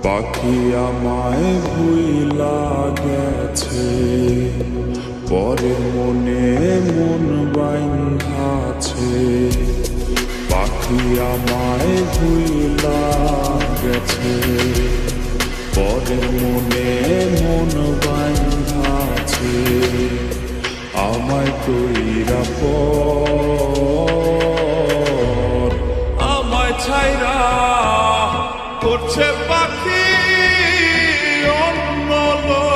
পাখি আমায় ভুইলা গেছে, পরের মনে মন বাইন্ধাছে। পাখি আমায় ভুইলা গেছে, পরের মনে মন বাইন্ধাছে। আমায় কইরা পর আমায় ছাইরা করছে পাখি অন্য লোক।